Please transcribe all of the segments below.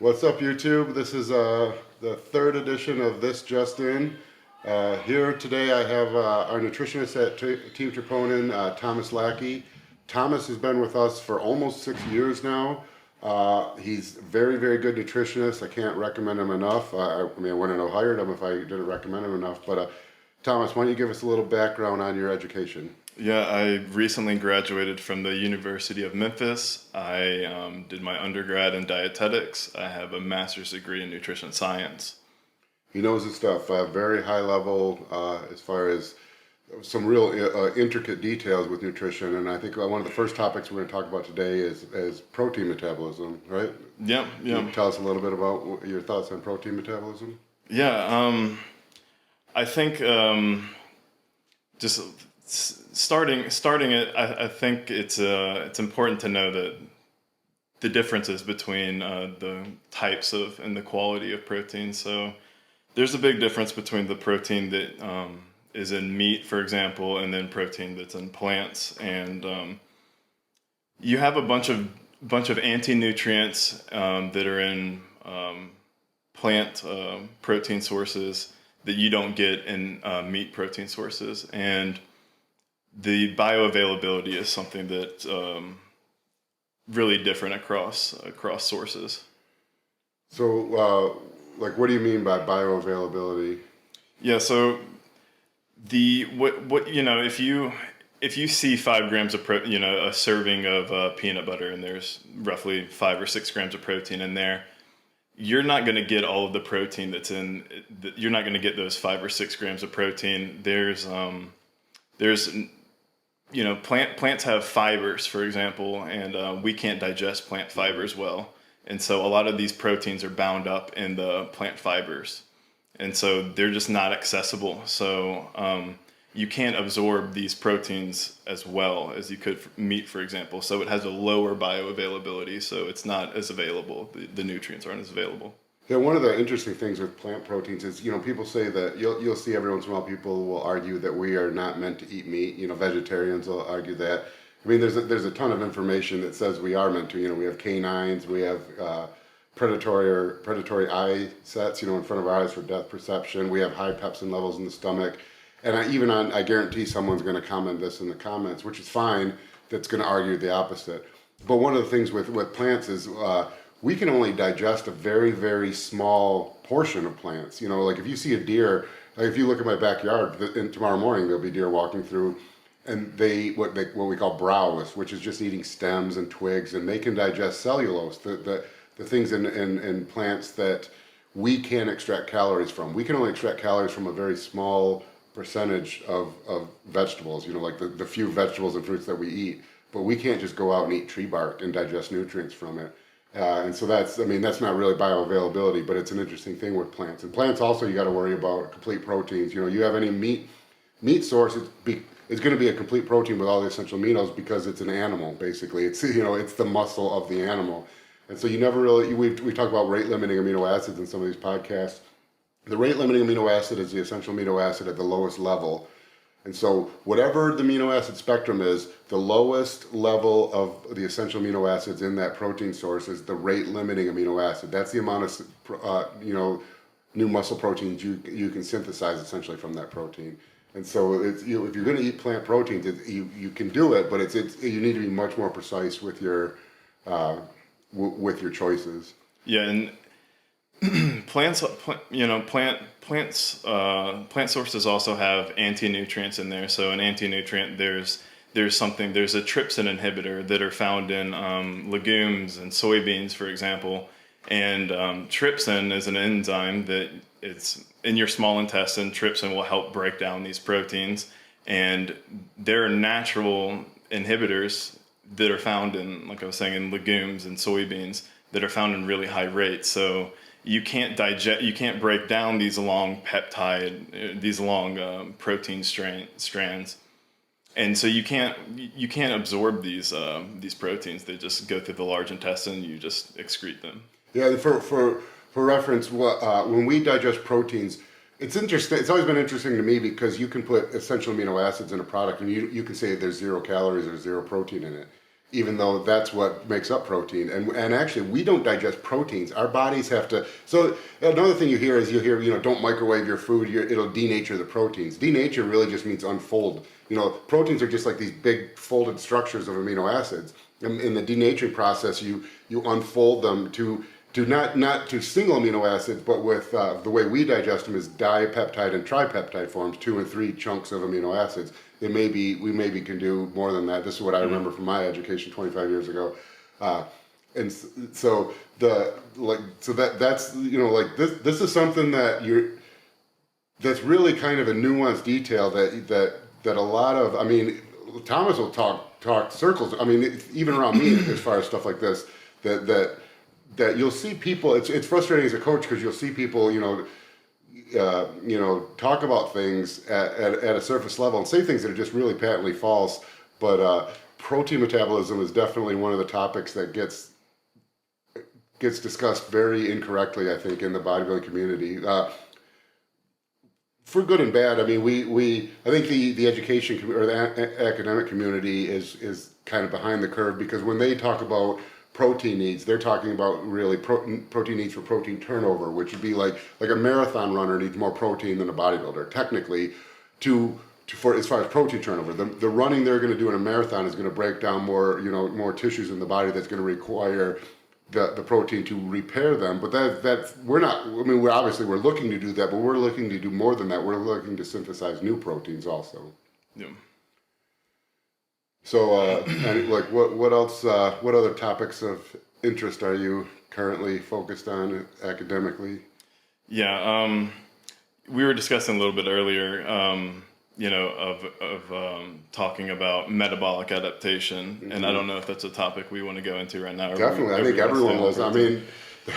What's up, YouTube? This is the third edition of This Just In. Here today I have our nutritionist at Team Troponin, Thomas Lackie. Thomas has been with us for almost 6 years now. He's very, very good nutritionist. I can't recommend him enough. I mean, I wouldn't have hired him if I didn't recommend him enough. But Thomas, why don't you give us a little background on your education? Yeah, I recently graduated from the University of Memphis. I did my undergrad in dietetics. I have a master's degree in nutrition science. He knows his stuff, very high level as far as some real intricate details with nutrition. And I think one of the first topics we're going to talk about today is protein metabolism, right? Yep, Can you yep. tell us a little bit about your thoughts on protein metabolism? Yeah, I think just starting it, I think it's important to know that the differences between the types of and the quality of protein. So there's a big difference between the protein that is in meat, for example, and then protein that's in plants. And you have a bunch of anti-nutrients that are in plant protein sources that you don't get in meat protein sources. And the bioavailability is something that's really different across sources. So, what do you mean by bioavailability? Yeah, so what if you see 5 grams of a serving of peanut butter, and there's roughly 5 or 6 grams of protein in there, you're not going to get all of the protein that's in. You're not going to get those 5 or 6 grams of protein. There's plants have fibers, for example, and we can't digest plant fibers well. And so a lot of these proteins are bound up in the plant fibers. And so they're just not accessible. So you can't absorb these proteins as well as you could meat, for example. So it has a lower bioavailability, so it's not as available. The nutrients aren't as available. Yeah, one of the interesting things with plant proteins is, people say that you'll see every once in a while people will argue that we are not meant to eat meat. Vegetarians will argue that. I mean, there's a ton of information that says we are meant to. We have canines, we have predatory eye sets, in front of our eyes for depth perception. We have high pepsin levels in the stomach, and I guarantee someone's going to comment this in the comments, which is fine. That's going to argue the opposite. But one of the things with plants is we can only digest a very, very small portion of plants. Like if you see a deer, like if you look at my backyard, tomorrow morning there'll be deer walking through, and what we call browse, which is just eating stems and twigs, and they can digest cellulose, the things in plants that we can't extract calories from. We can only extract calories from a very small percentage of vegetables, like the few vegetables and fruits that we eat. But we can't just go out and eat tree bark and digest nutrients from it. And so that's not really bioavailability, but it's an interesting thing with plants. And plants also, you got to worry about complete proteins. You have any meat source, it's going to be a complete protein with all the essential aminos because it's an animal, basically. It's the muscle of the animal. And so you never really, we talk about rate limiting amino acids in some of these podcasts. The rate limiting amino acid is the essential amino acid at the lowest level. And so whatever the amino acid spectrum is, the lowest level of the essential amino acids in that protein source is the rate limiting amino acid. That's the amount of, new muscle proteins you can synthesize essentially from that protein. And so if you're going to eat plant proteins, you can do it, but you need to be much more precise with your choices. Yeah, and plants sources also have anti-nutrients in there. So an anti-nutrient, there's a trypsin inhibitor that are found in legumes and soybeans, for example. And trypsin is an enzyme that it's in your small intestine. Trypsin will help break down these proteins, and there are natural inhibitors that are found in, like I was saying, in legumes and soybeans that are found in really high rates. So you can't break down these long protein strands, and so you can't absorb these proteins. They just go through the large intestine. You just excrete them. Yeah, for reference, when we digest proteins, it's interesting. It's always been interesting to me because you can put essential amino acids in a product, and you can say there's 0 calories or 0 protein in it. even though that's what makes up protein. And actually, we don't digest proteins. Our bodies have to. So another thing you hear is don't microwave your food. It'll denature the proteins. Denature really just means unfold. Proteins are just like these big folded structures of amino acids. In the denaturing process, you unfold them to not to single amino acids, but with the way we digest them is dipeptide and tripeptide forms, 2 and 3 chunks of amino acids. We maybe can do more than that. This is what I remember from my education 25 years ago, and so that's this is something that's really kind of a nuanced detail that a lot of, I mean, Thomas will talk circles. I mean, even around me as far as stuff like this, that you'll see people. It's frustrating as a coach because you'll see people talk about things at a surface level and say things that are just really patently false. But protein metabolism is definitely one of the topics that gets discussed very incorrectly, I think, in the bodybuilding community. For good and bad. I mean, I think the education or the academic community is kind of behind the curve, because when they talk about protein needs, they're talking about really protein needs for protein turnover, which would be like a marathon runner needs more protein than a bodybuilder. Technically, for as far as protein turnover, the running they're going to do in a marathon is going to break down more tissues in the body that's going to require the protein to repair them. But we're not. I mean, we're looking to do that, but we're looking to do more than that. We're looking to synthesize new proteins also. Yeah. So, and like, what else? What other topics of interest are you currently focused on academically? Yeah, we were discussing a little bit earlier, talking about metabolic adaptation, and I don't know if that's a topic we want to go into right now. Definitely, I think everyone loves. I mean,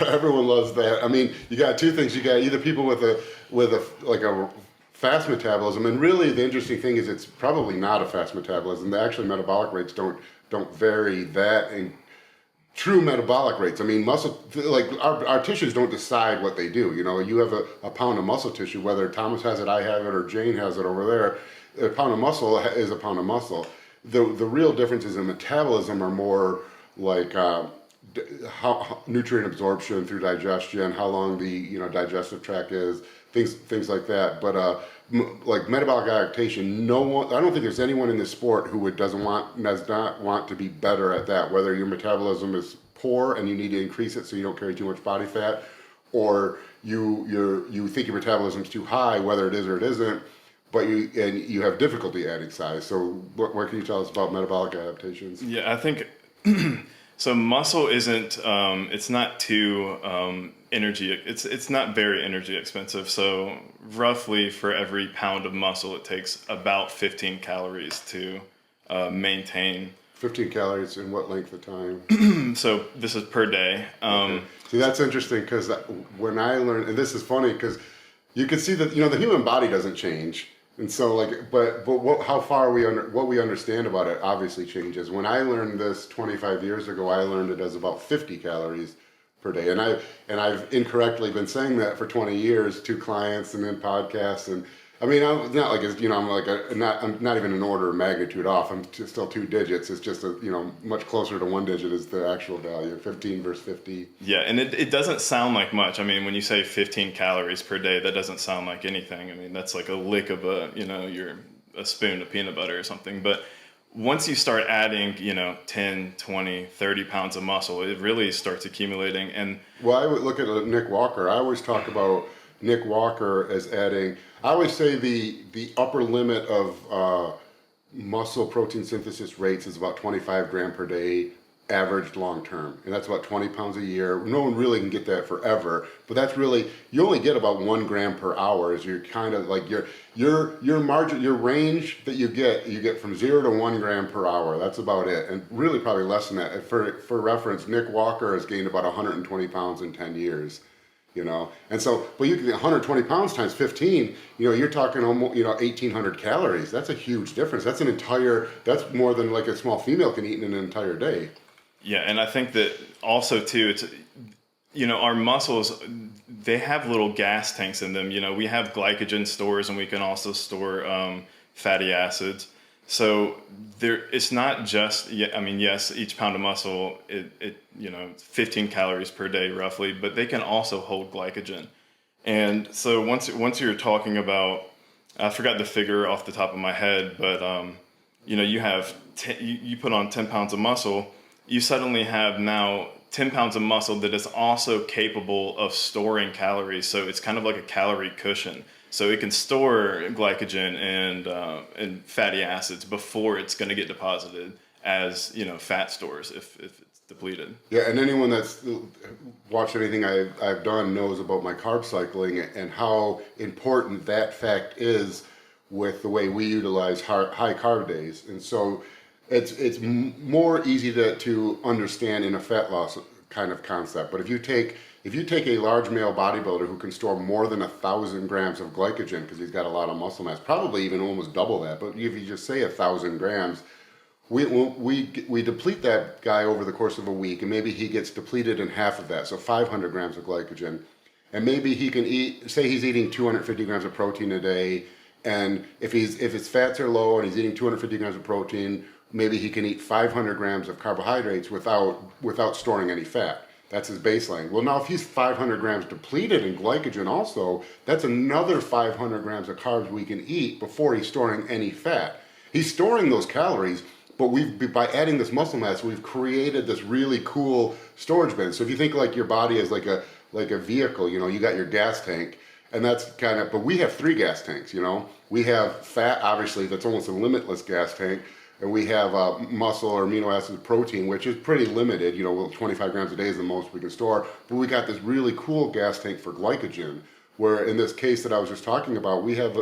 everyone loves that. I mean, you got two things. You got either people with a fast metabolism, and really the interesting thing is it's probably not a fast metabolism. The actual metabolic rates don't vary that in true metabolic rates. I mean, muscle, like our tissues don't decide what they do. You have a pound of muscle tissue, whether Thomas has it, I have it, or Jane has it over there. A pound of muscle is a pound of muscle. The real differences in metabolism are more like how nutrient absorption through digestion, how long the digestive tract is, things like that. But like metabolic adaptation, I don't think there's anyone in this sport who does not want to be better at that. Whether your metabolism is poor and you need to increase it so you don't carry too much body fat, or you think your metabolism is too high, whether it is or it isn't, but you have difficulty adding size. So what can you tell us about metabolic adaptations? Yeah, I think so. Muscle isn't. It's not too energy. It's not very energy expensive. So roughly for every pound of muscle, it takes about 15 calories to maintain. 15 calories in what length of time? So this is per day. Okay. See, that's interesting, because when I learned, and this is funny because you can see that the human body doesn't change. And so, but what we understand about it obviously changes. When I learned this 25 years ago, I learned it as about 50 calories per day, and I've incorrectly been saying that for 20 years to clients and in podcasts. And I mean, I'm not like I'm not even an order of magnitude off. I'm still 2 digits. It's just much closer to 1 digit is the actual value. 15 versus 50. Yeah, and it doesn't sound like much. I mean, when you say 15 calories per day, that doesn't sound like anything. I mean, that's like a lick of a spoon of peanut butter or something. But once you start adding, 10, 20, 30 pounds of muscle, it really starts accumulating. And well, I would look at Nick Walker. I always talk about Nick Walker as adding. I always say the upper limit of muscle protein synthesis rates is about 25 gram per day, averaged long term, and that's about 20 pounds a year. No one really can get that forever, but that's really, you only get about 1 gram per hour. Is you're kind of like your margin, your range that you get from 0 to 1 gram per hour. That's about it, and really probably less than that. For reference, Nick Walker has gained about 120 pounds in 10 years. And so, but you can get 120 pounds times 15, you're talking almost, 1,800 calories. That's a huge difference. That's that's more than like a small female can eat in an entire day. Yeah. And I think that also too, it's, our muscles, they have little gas tanks in them. We have glycogen stores, and we can also store fatty acids. So it's not just, I mean, yes, each pound of muscle, it 15 calories per day roughly, but they can also hold glycogen. And so once you're talking about, I forgot the figure off the top of my head, but you have you put on 10 pounds of muscle, you suddenly have now 10 pounds of muscle that is also capable of storing calories. So it's kind of like a calorie cushion. So it can store glycogen and fatty acids before it's going to get deposited as fat stores if it's depleted. Yeah, and anyone that's watched anything I've done knows about my carb cycling and how important that fact is with the way we utilize high carb days. And so it's more easy to understand in a fat loss kind of concept. But if you take a large male bodybuilder who can store more than 1,000 grams of glycogen because he's got a lot of muscle mass, probably even almost double that, but if you just say 1,000 grams, we deplete that guy over the course of a week, and maybe he gets depleted in half of that, so 500 grams of glycogen. And maybe he can say he's eating 250 grams of protein a day, and if his fats are low and he's eating 250 grams of protein, maybe he can eat 500 grams of carbohydrates without storing any fat. That's his baseline. Well, now if he's 500 grams depleted in glycogen also, that's another 500 grams of carbs we can eat before he's storing any fat. He's storing those calories, but by adding this muscle mass, we've created this really cool storage bin. So if you think like your body is like a vehicle, you got your gas tank, and that's but we have 3 gas tanks, We have fat, obviously, that's almost a limitless gas tank. And we have muscle or amino acid protein, which is pretty limited. 25 grams a day is the most we can store. But we got this really cool gas tank for glycogen, where in this case that I was just talking about, we have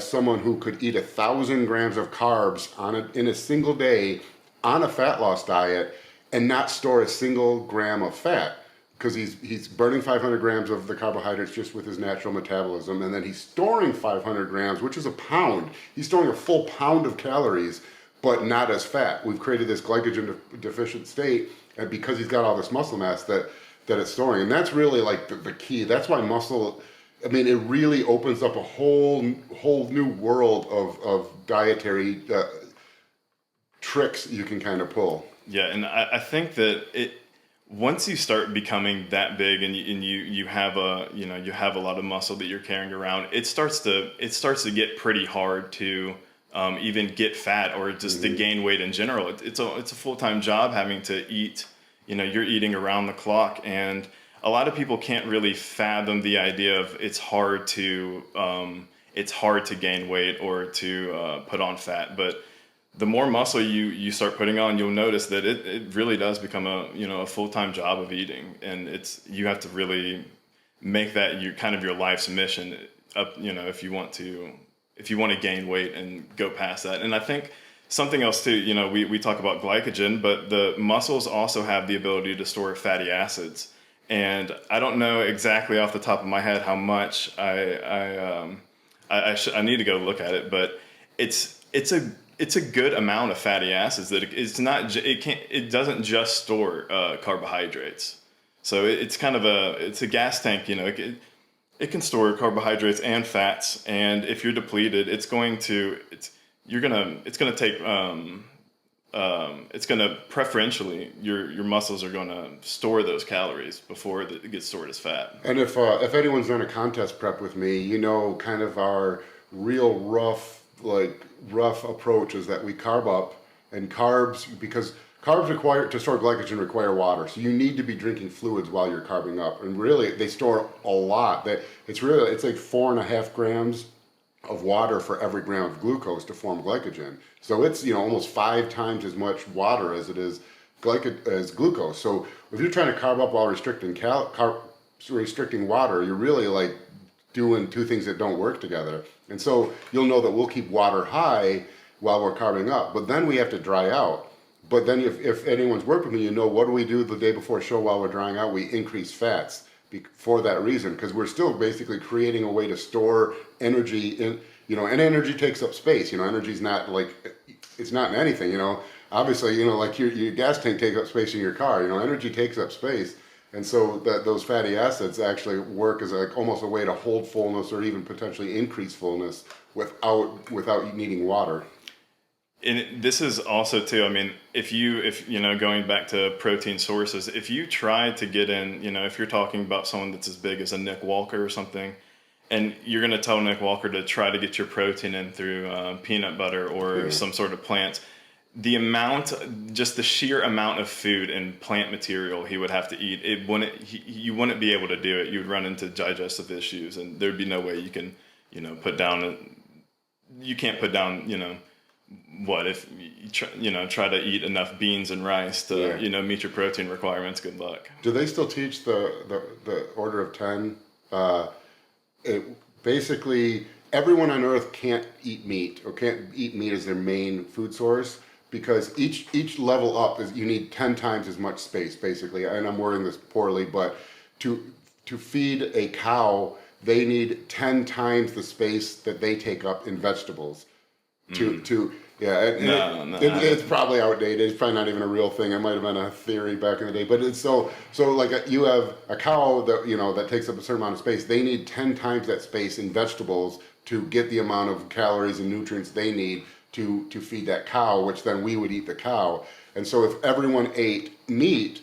someone who could eat 1,000 grams of carbs in a single day on a fat loss diet and not store a single gram of fat, because he's burning 500 grams of the carbohydrates just with his natural metabolism, and then he's storing 500 grams, which is a pound. He's storing a full pound of calories, but not as fat. We've created this glycogen deficient state, and because he's got all this muscle mass that it's storing. And that's really like the key. That's why muscle, it really opens up a whole new world of dietary tricks you can kind of pull. Yeah, and I think that once you start becoming that big and you have a lot of muscle that you're carrying around, it starts to get pretty hard to even get fat or just to gain weight in general. It's a full-time job having to eat. You're eating around the clock, and a lot of people can't really fathom the idea of it's hard to gain weight or to put on fat. But the more muscle you start putting on, you'll notice that it really does become a full-time job of eating, and you have to really make that your life's mission up. If you want to gain weight and go past that. And I think something else too, we talk about glycogen, but the muscles also have the ability to store fatty acids. And I don't know exactly off the top of my head how much I need to go look at it, but it's a good amount of fatty acids that it doesn't just store carbohydrates. So it's kind of it's a gas tank, it can store carbohydrates and fats, and if you're depleted, it's going to preferentially your muscles are going to store those calories before it gets stored as fat. And if anyone's done a contest prep with me, kind of our real rough approach is that we carb up, and because carbs to store glycogen require water, so you need to be drinking fluids while you're carbing up. And really, they store a lot. It's like 4.5 grams of water for every gram of glucose to form glycogen. So it's almost 5 times as much water as it is as glucose. So if you're trying to carb up while restricting water, you're really doing 2 things that don't work together. And so you'll know that we'll keep water high while we're carbing up, but then we have to dry out. But then if anyone's worked with me, what do we do the day before show while we're drying out? We increase fats for that reason, because we're still basically creating a way to store energy and energy takes up space. Energy's not it's not in anything, obviously, your gas tank takes up space in your car, energy takes up space. And so those fatty acids actually work as almost a way to hold fullness or even potentially increase fullness without needing water. this is also too, I mean, if you know, going back to protein sources, if you try to get in, you know, if you're talking about someone that's as big as a Nick Walker or something, and you're going to tell Nick Walker to try to get your protein in through peanut butter or some sort of plants, the amount, just the sheer amount of food and plant material he would have to eat, you wouldn't be able to do it. You would run into digestive issues, and there'd be no way you can, you know, you can't put down, you know, what if you try to eat enough beans and rice to you know, meet your protein requirements. Good luck. Do they still teach the order of 10? Basically, everyone on Earth can't eat meat or can't eat meat as their main food source, because each level up is, you need 10 times as much space, basically. And I'm wording this poorly, but to feed a cow, they need 10 times the space that they take up in vegetables. It's probably outdated. It's probably not even a real thing. It might have been a theory back in the day, but it's so like you have a cow that, you know, that takes up a certain amount of space. They need 10 times that space in vegetables to get the amount of calories and nutrients they need to feed that cow, which then we would eat the cow. And so if everyone ate meat,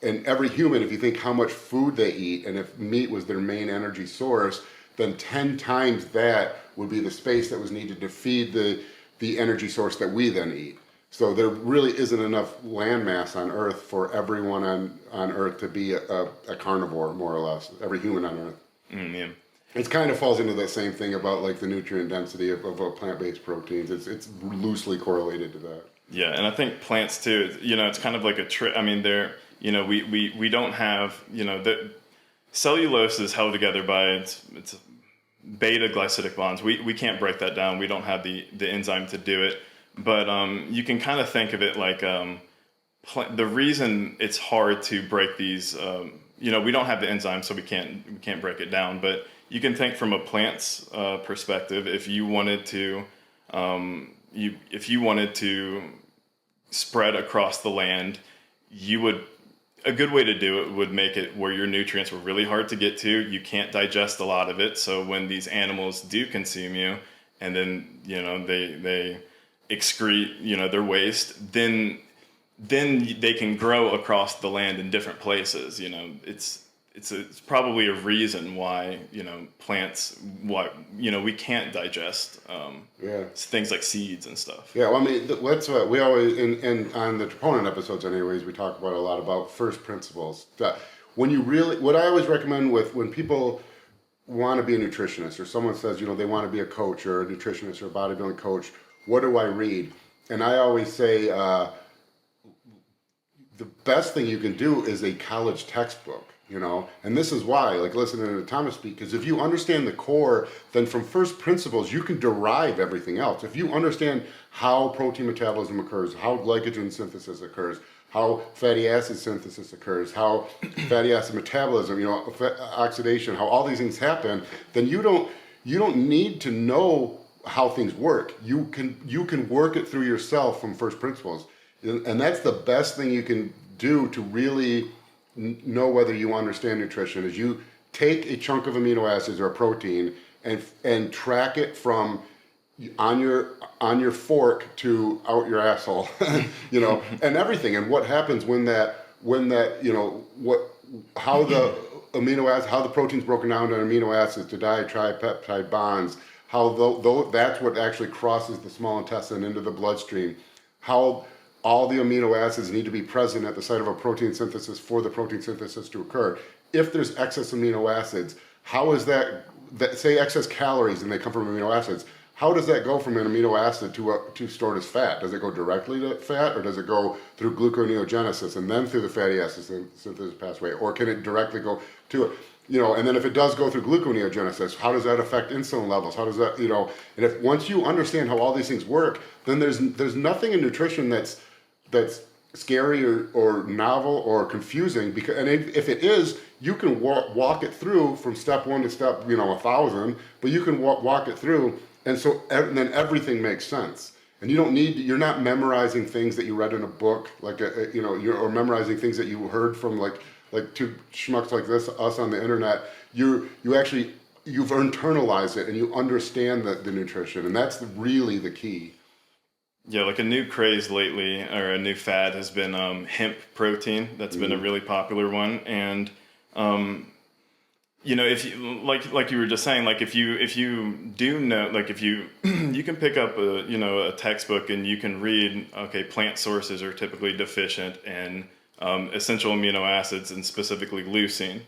and every human, if you think how much food they eat, and if meat was their main energy source, then 10 times that would be the space that was needed to feed the energy source that we then eat. So there really isn't enough land mass on Earth for everyone on Earth to be a carnivore, more or less, every human on Earth. Yeah. It kind of falls into the same thing about like the nutrient density of plant-based proteins. It's loosely correlated to that. Yeah, and I think plants too, you know, it's kind of like a trick. I mean, you know, we don't have, you know, the cellulose is held together by its beta glycidic bonds. We can't break that down. We don't have the enzyme to do it. But you can kind of think of it like the reason it's hard to break these, you know, we don't have the enzyme, so we can't break it down. But you can think from a plant's perspective. If you wanted to, spread across the land, a good way to do it would make it where your nutrients were really hard to get to. You can't digest a lot of it. So when these animals do consume you, and then, you know, they excrete, you know, their waste, then they can grow across the land in different places. You know, it's probably a reason why, you know, you know, we can't digest things like seeds and stuff. Yeah, well, I mean, that's what we always, and on the Troponin episodes anyways, we talk about a lot about first principles. When you really, what I always recommend when people want to be a nutritionist, or someone says, you know, they want to be a coach or a nutritionist or a bodybuilding coach, what do I read? And I always say, the best thing you can do is a college textbook. You know, and this is why, like listening to Thomas speak, because if you understand the core, then from first principles, you can derive everything else. If you understand how protein metabolism occurs, how glycogen synthesis occurs, how fatty acid synthesis occurs, how fatty acid metabolism, you know, oxidation, how all these things happen, then you don't need to know how things work. You can work it through yourself from first principles. And that's the best thing you can do to really know whether you understand nutrition, is you take a chunk of amino acids or a protein and track it from on your fork to out your asshole, you know, and everything, and what happens when that you know, how the amino acids, how the protein's broken down to amino acids, to ditripeptide bonds, how that's what actually crosses the small intestine into the bloodstream, how all the amino acids need to be present at the site of a protein synthesis for the protein synthesis to occur. If there's excess amino acids, how is that say excess calories and they come from amino acids, how does that go from an amino acid to stored as fat? Does it go directly to fat, or does it go through gluconeogenesis and then through the fatty acid synthesis pathway? Or can it directly go to it? You know, and then if it does go through gluconeogenesis, how does that affect insulin levels? How does that, you know, and if once you understand how all these things work, then there's nothing in nutrition that's scary or novel or confusing, because, and if it is, you can walk it through from step 1 to step, you know, 1,000, but you can walk it through, and then everything makes sense. And you're not memorizing things that you read in a book, like you know, or memorizing things that you heard from like two schmucks like us on the internet. You've internalized it and you understand the nutrition, and that's really the key. Yeah, like a new craze lately, or a new fad, has been hemp protein. That's been a really popular one, and if you like you were just saying, like if you do know, like if you you can pick up a textbook and you can read, okay, plant sources are typically deficient in essential amino acids, and specifically leucine.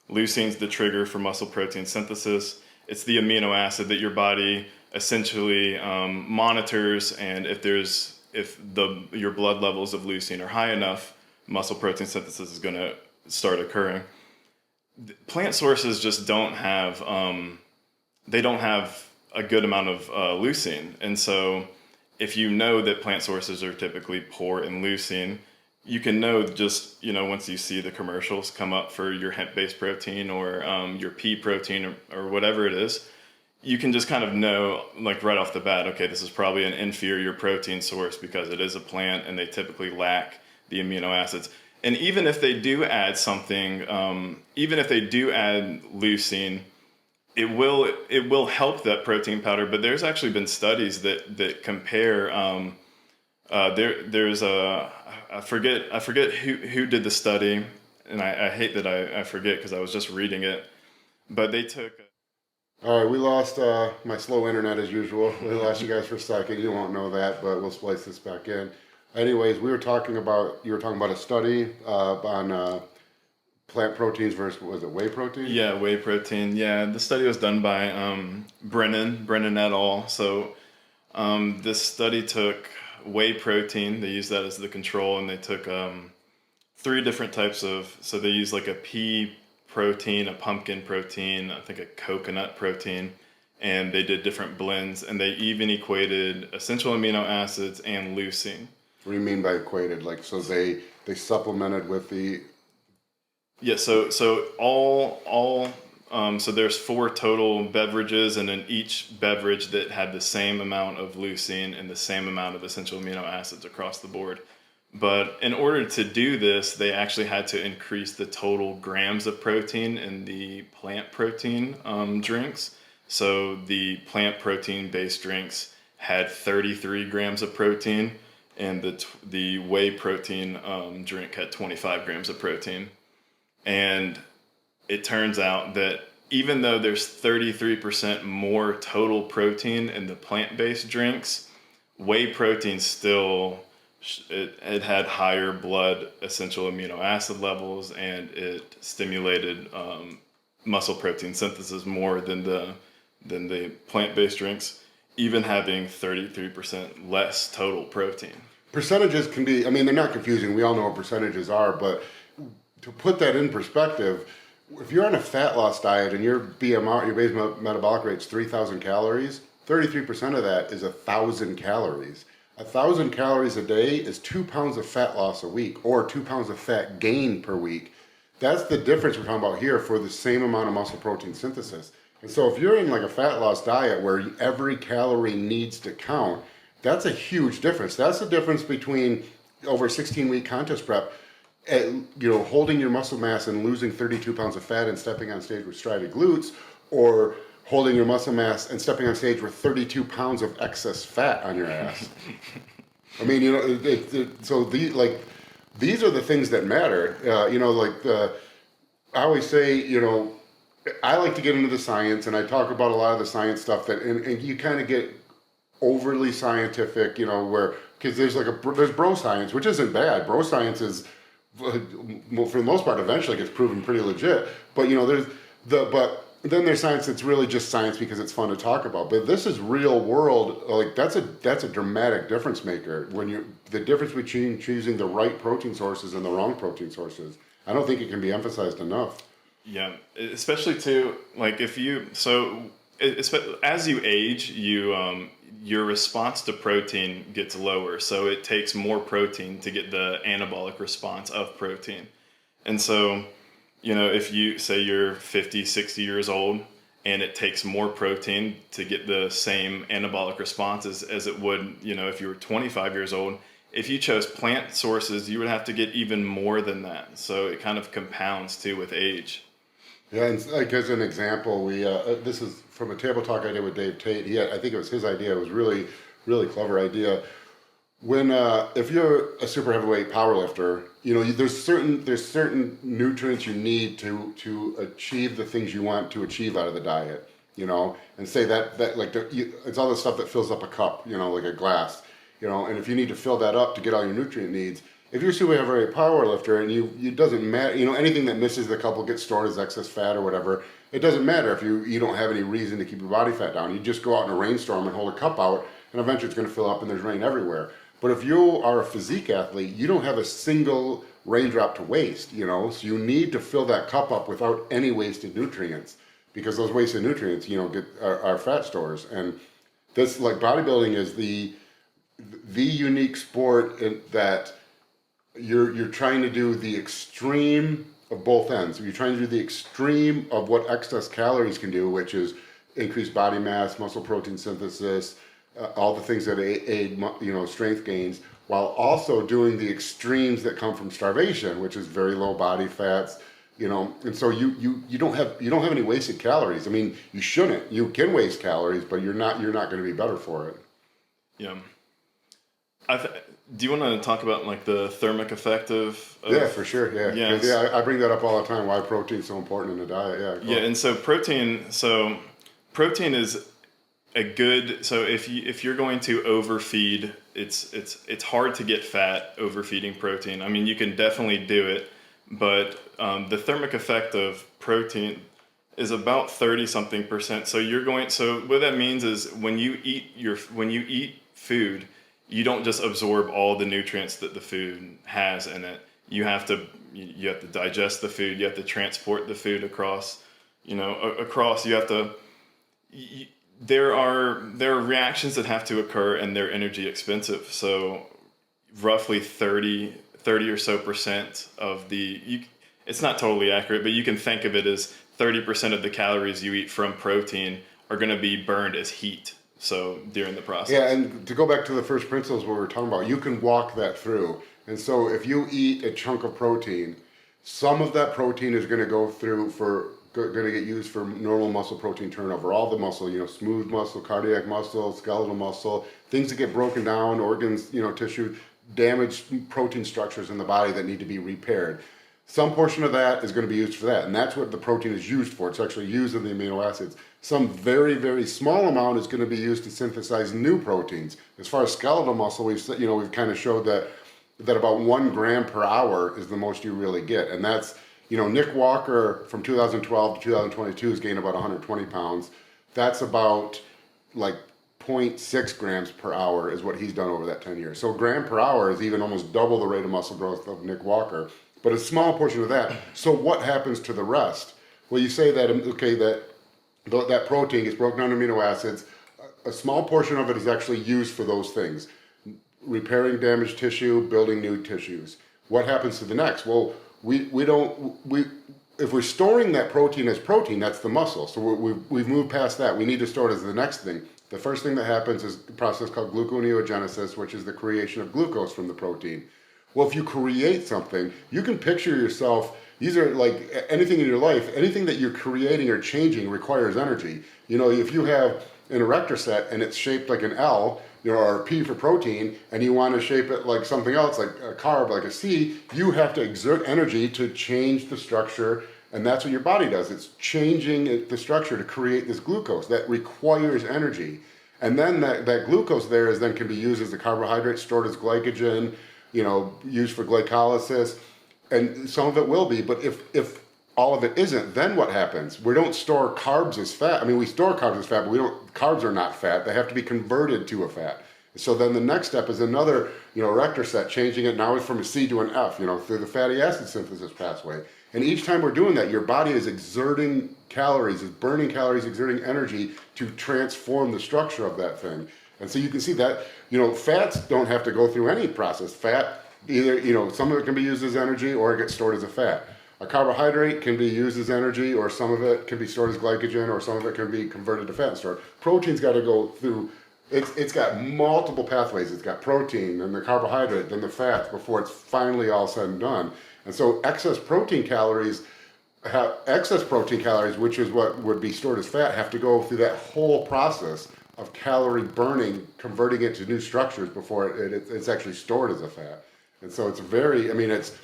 Leucine's the trigger for muscle protein synthesis. It's the amino acid that your body essentially monitors, and if your blood levels of leucine are high enough, muscle protein synthesis is going to start occurring. Plant sources just don't have a good amount of leucine, and so if you know that plant sources are typically poor in leucine, you can know just once you see the commercials come up for your hemp-based protein or your pea protein or whatever it is, you can just kind of know, like right off the bat, okay, this is probably an inferior protein source because it is a plant and they typically lack the amino acids. And even if they do add something, even if they do add leucine, it will help that protein powder. But there's actually been studies that compare. There's a I forget who did the study, and I hate that I forget because I was just reading it. But they took. All right, we lost my slow internet as usual. We lost you guys for a second. You won't know that, but we'll splice this back in. Anyways, you were talking about a study on plant proteins versus, was it whey protein? Yeah, whey protein. Yeah, the study was done by Brennan et al. So this study took whey protein. They used that as the control, and they took 3 different types of. So they used like a pea protein, a pumpkin protein, I think a coconut protein, and they did different blends, and they even equated essential amino acids and leucine. What do you mean by equated? Like, so they supplemented with the. Yeah, so so there's 4 total beverages, and in each beverage that had the same amount of leucine and the same amount of essential amino acids across the board. But in order to do this, they actually had to increase the total grams of protein in the plant protein drinks. So the plant protein based drinks had 33 grams of protein, and the whey protein drink had 25 grams of protein. And it turns out that even though there's 33% more total protein in the plant-based drinks, whey protein still, it had higher blood essential amino acid levels, and it stimulated muscle protein synthesis more than the plant-based drinks, even having 33% less total protein. Percentages can be, I mean, they're not confusing. We all know what percentages are, but to put that in perspective, if you're on a fat loss diet and your BMR, your base metabolic rate is 3,000 calories, 33% of that is 1,000 calories. 1,000 calories a day is 2 pounds of fat loss a week, or 2 pounds of fat gain per week. That's the difference we're talking about here for the same amount of muscle protein synthesis. And so if you're in like a fat loss diet where every calorie needs to count, that's a huge difference. That's the difference between over a 16-week contest prep, holding your muscle mass and losing 32 pounds of fat and stepping on stage with strided glutes, or holding your muscle mass and stepping on stage with 32 pounds of excess fat on your ass. I mean, these are the things that matter. I always say, I like to get into the science, and I talk about a lot of the science stuff and you kind of get overly scientific, because there's bro science, which isn't bad. Bro science is, for the most part, eventually gets proven pretty legit. But then there's science that's really just science because it's fun to talk about. But this is real world. Like that's a dramatic difference maker the difference between choosing the right protein sources and the wrong protein sources. I don't think it can be emphasized enough. Yeah, especially too, like as you age, your response to protein gets lower. So it takes more protein to get the anabolic response of protein. And so, if you say you're 50, 60 years old and it takes more protein to get the same anabolic response as it would, if you were 25 years old, if you chose plant sources, you would have to get even more than that. So it kind of compounds too with age. Yeah, and like as an example, we this is from a table talk I did with Dave Tate. I think it was his idea. It was really, really clever idea. when if you're a super heavyweight powerlifter, there's certain nutrients you need to achieve the things you want to achieve out of the diet. And say that like it's all the stuff that fills up a cup, like a glass, and if you need to fill that up to get all your nutrient needs, if you're a super heavyweight powerlifter and it doesn't matter, anything that misses the cup will get stored as excess fat or whatever. It doesn't matter if you don't have any reason to keep your body fat down. You just go out in a rainstorm and hold a cup out, and eventually it's going to fill up and there's rain everywhere. But if you are a physique athlete, you don't have a single raindrop to waste, so you need to fill that cup up without any wasted nutrients, because those wasted nutrients, are fat stores. And this, like, bodybuilding is the unique sport that you're trying to do the extreme of both ends. You're trying to do the extreme of what excess calories can do, which is increase body mass, muscle protein synthesis, all the things that aid strength gains, while also doing the extremes that come from starvation, which is very low body fats, and so you don't have any wasted calories. I mean, you shouldn't. You can waste calories, but you're not going to be better for it. Yeah. Do you want to talk about like the thermic effect of yeah, for sure. Yeah. Yes. Yeah, I bring that up all the time. Why protein's so important in the diet. Yeah. Yeah, and so protein is a good. So if you're going to overfeed, it's hard to get fat overfeeding protein. I mean, you can definitely do it, but the thermic effect of protein is about 30-something%. So what that means is when you eat food, you don't just absorb all the nutrients that the food has in it. You have to digest the food. You have to transport the food across. There are reactions that have to occur, and they're energy expensive. So roughly 30 or so percent of it's not totally accurate, but you can think of it as 30% of the calories you eat from protein are going to be burned as heat. So during the process. Yeah, and to go back to the first principles we were talking about, you can walk that through. And so if you eat a chunk of protein, some of that protein is going to get used for normal muscle protein turnover. All the muscle, smooth muscle, cardiac muscle, skeletal muscle, things that get broken down, organs, tissue, damaged protein structures in the body that need to be repaired. Some portion of that is going to be used for that, and that's what the protein is used for. It's actually used in the amino acids. Some very, very small amount is going to be used to synthesize new proteins. As far as skeletal muscle, we've kind of showed that about 1 gram per hour is the most you really get, and that's Nick Walker from 2012 to 2022 has gained about 120 pounds. That's about like 0.6 grams per hour is what he's done over that 10 years. So a gram per hour is even almost double the rate of muscle growth of Nick Walker. But a small portion of that. So what happens to the rest? Well, you say that, okay, that protein gets broken down to amino acids. A small portion of it is actually used for those things. Repairing damaged tissue, building new tissues. What happens to the next? Well, if we're storing that protein as protein, that's the muscle. So we've moved past that. We need to store it as the next thing. The first thing that happens is a process called gluconeogenesis, which is the creation of glucose from the protein. Well, if you create something, you can picture yourself, these are like anything in your life, anything that you're creating or changing requires energy. If you have an erector set and it's shaped like an L, or a P for protein, and you want to shape it like something else, like a carb, like a C, you have to exert energy to change the structure, and that's what your body does. It's changing the structure to create this glucose that requires energy. And then that glucose there can be used as a carbohydrate, stored as glycogen, used for glycolysis, and some of it will be, but if all of it isn't, then what happens? We don't store carbs as fat. I mean, we store carbs as fat, but carbs are not fat. They have to be converted to a fat. So then the next step is another, erector set, changing it now from a C to an F, through the fatty acid synthesis pathway. And each time we're doing that, your body is exerting calories, is burning calories, exerting energy to transform the structure of that thing. And so you can see that, fats don't have to go through any process. Fat, either, some of it can be used as energy or it gets stored as a fat. A carbohydrate can be used as energy, or some of it can be stored as glycogen, or some of it can be converted to fat and stored. Protein's got to go through, it's got multiple pathways. It's got protein, then the carbohydrate, then the fats, before it's finally all said and done. And so excess protein calories, which is what would be stored as fat, have to go through that whole process of calorie burning, converting it to new structures before it's actually stored as a fat. And so it's very, I mean, it's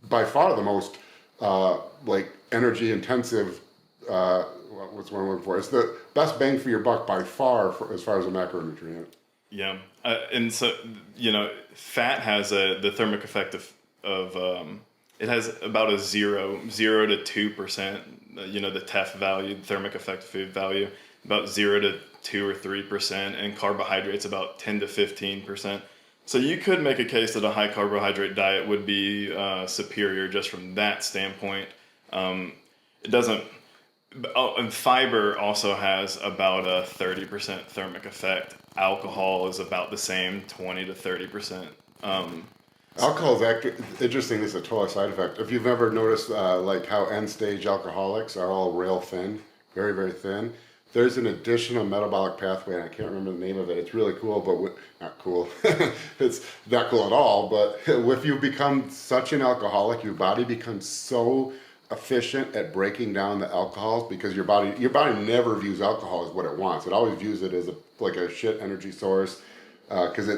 by far the most like energy intensive, what's one I'm looking for? It's the best bang for your buck by far as far as a macronutrient. Yeah. And so, you know, fat has the thermic effect of it has about a 0 to 2%, you know, the TEF value, the thermic effect of food value, about 0 to 2 or 3%, and carbohydrates about 10 to 15%. So you could make a case that a high carbohydrate diet would be superior just from that standpoint. It doesn't. Oh, and fiber also has about a 30% thermic effect. Alcohol is about the same, 20 to 30%. Alcohol is actually interesting. This is a total side effect. If you've ever noticed, like how end-stage alcoholics are all real thin, very, very thin. There's an additional metabolic pathway, and I can't remember the name of it. It's really cool, but not cool. It's not cool at all. But if you become such an alcoholic, your body becomes so efficient at breaking down the alcohols, because your body never views alcohol as what it wants. It always views it as like a shit energy source, because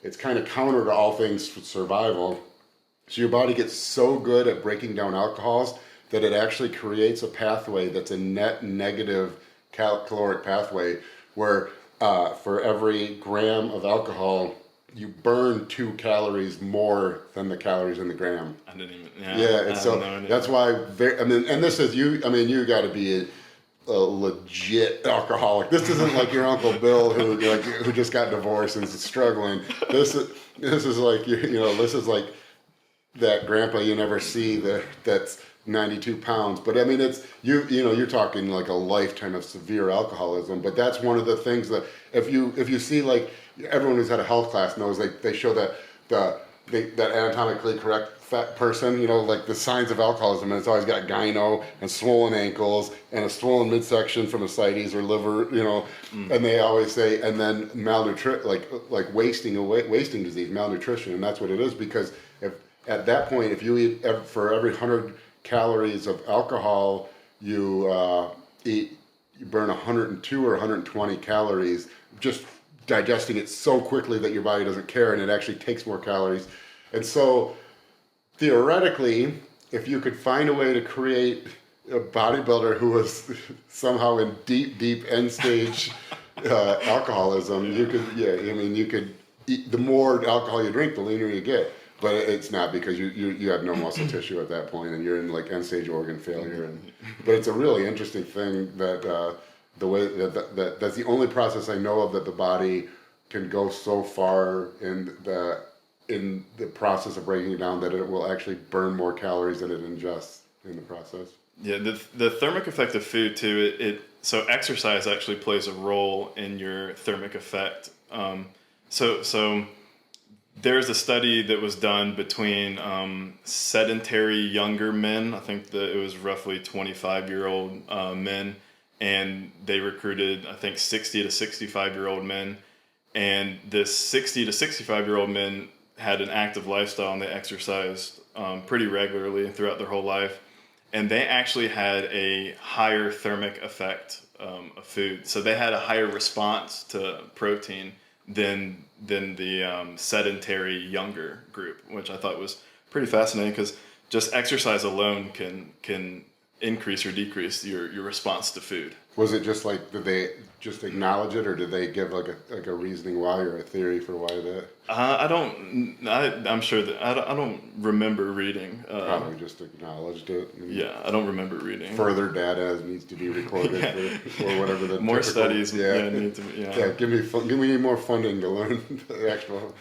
it's kind of counter to all things survival. So your body gets so good at breaking down alcohols that it actually creates a pathway that's a net negative caloric pathway, where for every gram of alcohol, you burn 2 calories more than the calories in the gram. I didn't even. Yeah, and so that's why. I mean, and this is you. I mean, you got to be a legit alcoholic. This isn't like your Uncle Bill who just got divorced and is struggling. This is like you know, this is like that grandpa you never see that's 92 pounds. But I mean, it's you know, you're talking like a lifetime of severe alcoholism. But that's one of the things that if you see, like, everyone who's had a health class knows they show that that anatomically correct fat person, you know, like the signs of alcoholism, and it's always got gyno and swollen ankles and a swollen midsection from ascites or liver, you know, and they always say, and then malnutrition, like wasting disease, malnutrition, and that's what it is, because if at that point, if you eat for every 100 calories of alcohol, you burn 102 or 120 calories, just digesting it so quickly that your body doesn't care, and it actually takes more calories. And so theoretically, if you could find a way to create a bodybuilder who was somehow in deep end stage alcoholism, you could, you could eat, the more alcohol you drink, the leaner you get. But it's not, because you have no muscle tissue at that point, and you're in like end stage organ failure. But it's a really interesting thing that the way that's the only process I know of that the body can go so far in the process of breaking it down that it will actually burn more calories than it ingests in the process. Yeah, the thermic effect of food too. So exercise actually plays a role in your thermic effect. So there's a study that was done between sedentary younger men. I think that it was roughly 25-year-old men, and they recruited, I think, 60 to 65-year-old men. And this 60 to 65-year-old men had an active lifestyle, and they exercised pretty regularly throughout their whole life. And they actually had a higher thermic effect of food. So they had a higher response to protein than the sedentary younger group, which I thought was pretty fascinating, because just exercise alone can increase or decrease your response to food. Was it just like, did they just acknowledge it, or did they give like a reasoning why, or a theory for why that? I'm sure that I don't remember reading. Probably just acknowledged it. Yeah, I don't remember reading. Further data needs to be recorded for whatever the more typical, studies. Need to. Yeah. Give me more funding to learn the actual.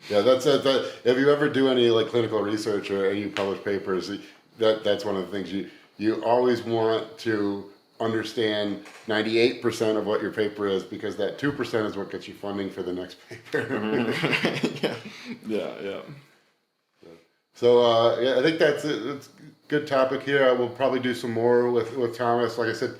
Yeah, that's it. If you ever do any like clinical research or any published papers, that's one of the things you always want to understand 98% of what your paper is, because that 2% is what gets you funding for the next paper. Yeah. So I think that's it. It's a good topic here. We'll probably do some more with Thomas. Like I said,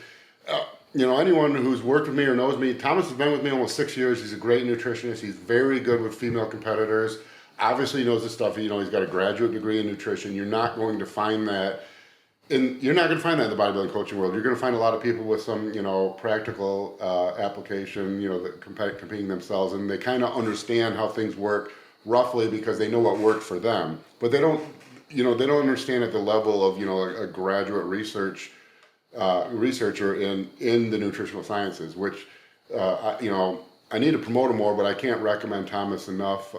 anyone who's worked with me or knows me, Thomas has been with me almost 6 years. He's a great nutritionist. He's very good with female competitors. Obviously, he knows his stuff. He's got a graduate degree in nutrition. You're not going to find that and you're not going to find that in the bodybuilding coaching world. You're going to find a lot of people with some, practical application, that competing themselves, and they kind of understand how things work roughly because they know what worked for them. But they don't, they don't understand at the level of, a graduate researcher in the nutritional sciences, which, I need to promote him more, but I can't recommend Thomas enough.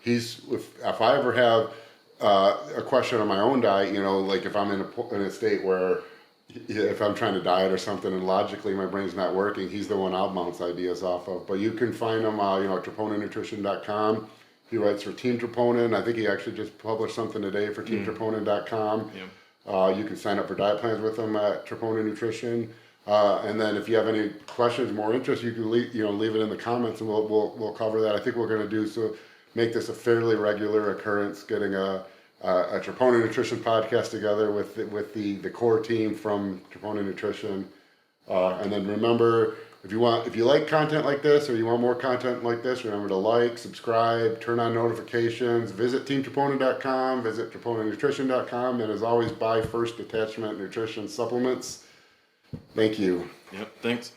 If I ever have a question on my own diet, like if I'm in a state where if I'm trying to diet or something and logically my brain's not working, he's the one I'll bounce ideas off of. But you can find him, at troponinnutrition.com. He writes for Team Troponin. I think he actually just published something today for teamtroponin.com. Yeah. You can sign up for diet plans with him at Troponin Nutrition. And then if you have any questions, more interest, you can leave it in the comments, and we'll cover that. I think we're going to make this a fairly regular occurrence, getting a Troponin Nutrition podcast together with the core team from Troponin Nutrition. And then remember, if you like content like this, or you want more content like this, remember to like, subscribe, turn on notifications, visit teamtroponin.com, visit troponinnutrition.com, and as always, buy First Attachment Nutrition supplements. Thank you. Yep, thanks.